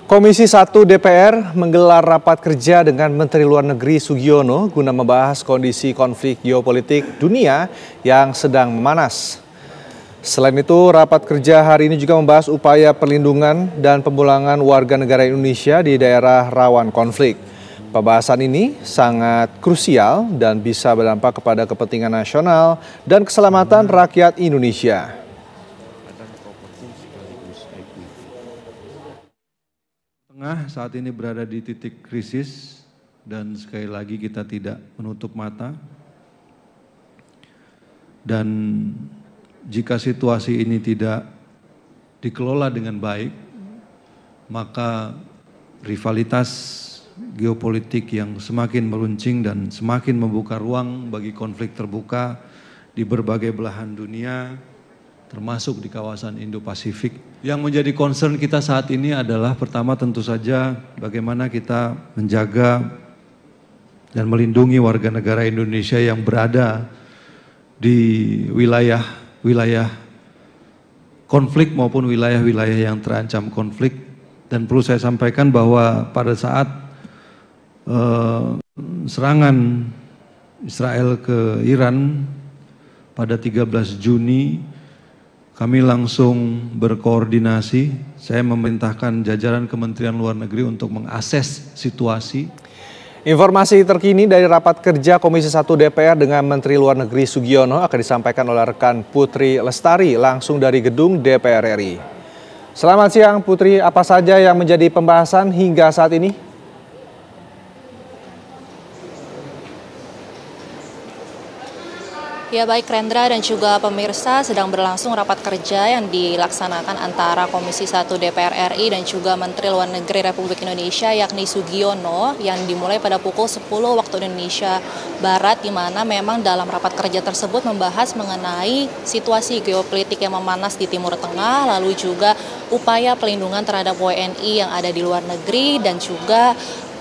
Komisi 1 DPR menggelar rapat kerja dengan Menteri Luar Negeri Sugiono guna membahas kondisi konflik geopolitik dunia yang sedang memanas. Selain itu, rapat kerja hari ini juga membahas upaya perlindungan dan pemulangan warga negara Indonesia di daerah rawan konflik. Pembahasan ini sangat krusial dan bisa berdampak kepada kepentingan nasional dan keselamatan rakyat Indonesia. Tengah saat ini berada di titik krisis dan sekali lagi kita tidak menutup mata. Dan jika situasi ini tidak dikelola dengan baik, maka rivalitas geopolitik yang semakin meruncing dan semakin membuka ruang bagi konflik terbuka di berbagai belahan dunia, termasuk di kawasan Indo-Pasifik. Yang menjadi concern kita saat ini adalah pertama tentu saja bagaimana kita menjaga dan melindungi warga negara Indonesia yang berada di wilayah konflik maupun wilayah-wilayah yang terancam konflik. Dan perlu saya sampaikan bahwa pada saat serangan Israel ke Iran pada 13 Juni, kami langsung berkoordinasi, saya memerintahkan jajaran Kementerian Luar Negeri untuk mengakses situasi. Informasi terkini dari rapat kerja Komisi 1 DPR dengan Menteri Luar Negeri Sugiono akan disampaikan oleh rekan Putri Lestari langsung dari gedung DPR RI. Selamat siang Putri, apa saja yang menjadi pembahasan hingga saat ini? Ya baik Rendra dan juga pemirsa, sedang berlangsung rapat kerja yang dilaksanakan antara Komisi 1 DPR RI dan juga Menteri Luar Negeri Republik Indonesia yakni Sugiono yang dimulai pada pukul 10 waktu Indonesia Barat, di mana memang dalam rapat kerja tersebut membahas mengenai situasi geopolitik yang memanas di Timur Tengah, lalu juga upaya pelindungan terhadap WNI yang ada di luar negeri dan juga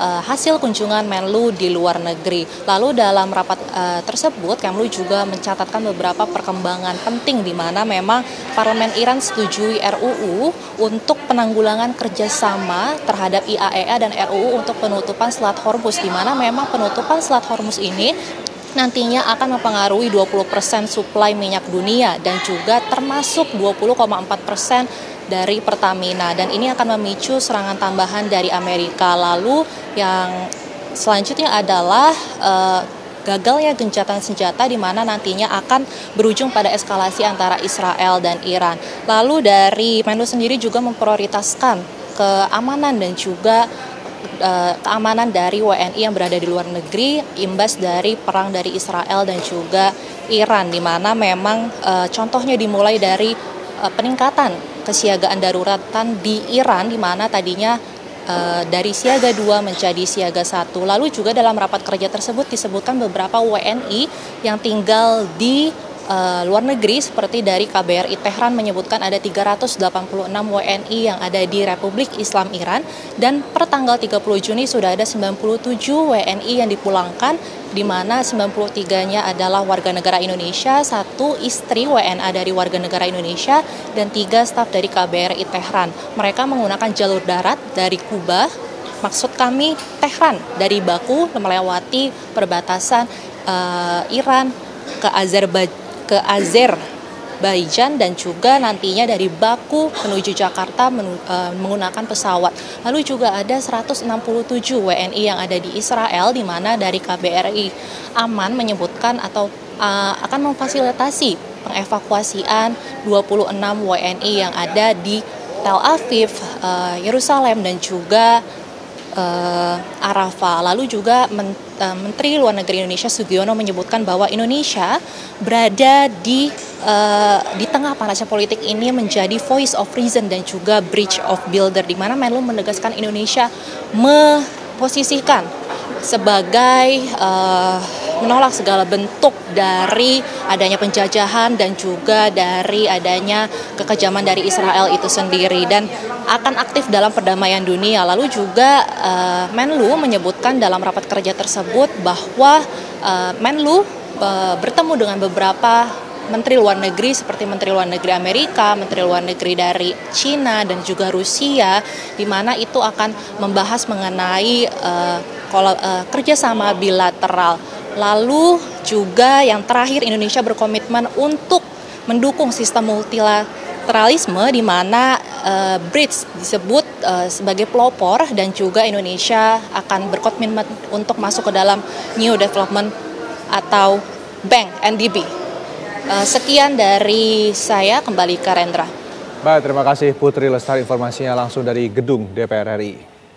hasil kunjungan Menlu di luar negeri. Lalu dalam rapat tersebut Kemlu juga mencatatkan beberapa perkembangan penting di mana memang Parlemen Iran setujui RUU untuk penanggulangan kerjasama terhadap IAEA dan RUU untuk penutupan Selat Hormuz, di mana memang penutupan Selat Hormuz ini nantinya akan mempengaruhi 20% suplai minyak dunia dan juga termasuk 20,4% dari Pertamina, dan ini akan memicu serangan tambahan dari Amerika. Lalu yang selanjutnya adalah gagalnya gencatan senjata di mana nantinya akan berujung pada eskalasi antara Israel dan Iran. Lalu dari Menlu sendiri juga memprioritaskan keamanan dan juga keamanan dari WNI yang berada di luar negeri imbas dari perang dari Israel dan juga Iran, di mana memang contohnya dimulai dari peningkatan kesiagaan daruratan di Iran, di mana tadinya dari siaga 2 menjadi siaga 1. Lalu juga dalam rapat kerja tersebut disebutkan beberapa WNI yang tinggal di luar negeri, seperti dari KBRI Tehran menyebutkan ada 386 WNI yang ada di Republik Islam Iran, dan per tanggal 30 Juni sudah ada 97 WNI yang dipulangkan, di mana 93-nya adalah warga negara Indonesia, 1 istri WNA dari warga negara Indonesia, dan 3 staf dari KBRI Tehran. Mereka menggunakan jalur darat dari Kuba, maksud kami Tehran, dari Baku melewati perbatasan Iran ke Azerbaijan dan juga nantinya dari Baku menuju Jakarta menggunakan pesawat. Lalu juga ada 167 WNI yang ada di Israel, di mana dari KBRI Aman menyebutkan atau akan memfasilitasi pengevakuasian 26 WNI yang ada di Tel Aviv, Yerusalem dan juga Arafah. Lalu juga Menteri Luar Negeri Indonesia Sugiono menyebutkan bahwa Indonesia berada di tengah panasnya politik ini menjadi voice of reason dan juga bridge of builder, di mana Menlu menegaskan Indonesia memposisikan sebagai menolak segala bentuk dari adanya penjajahan dan juga dari adanya kekejaman dari Israel itu sendiri, dan akan aktif dalam perdamaian dunia. Lalu juga Menlu menyebutkan dalam rapat kerja tersebut bahwa Menlu bertemu dengan beberapa menteri luar negeri seperti Menteri Luar Negeri Amerika, Menteri Luar Negeri dari Cina dan juga Rusia, di mana itu akan membahas mengenai kerjasama bilateral. Lalu juga yang terakhir, Indonesia berkomitmen untuk mendukung sistem multilateralisme di mana BRICS disebut sebagai pelopor, dan juga Indonesia akan berkomitmen untuk masuk ke dalam New Development atau Bank NDB. Sekian dari saya, kembali ke Rendra. Baik, terima kasih Putri Lestari, informasinya langsung dari gedung DPR RI.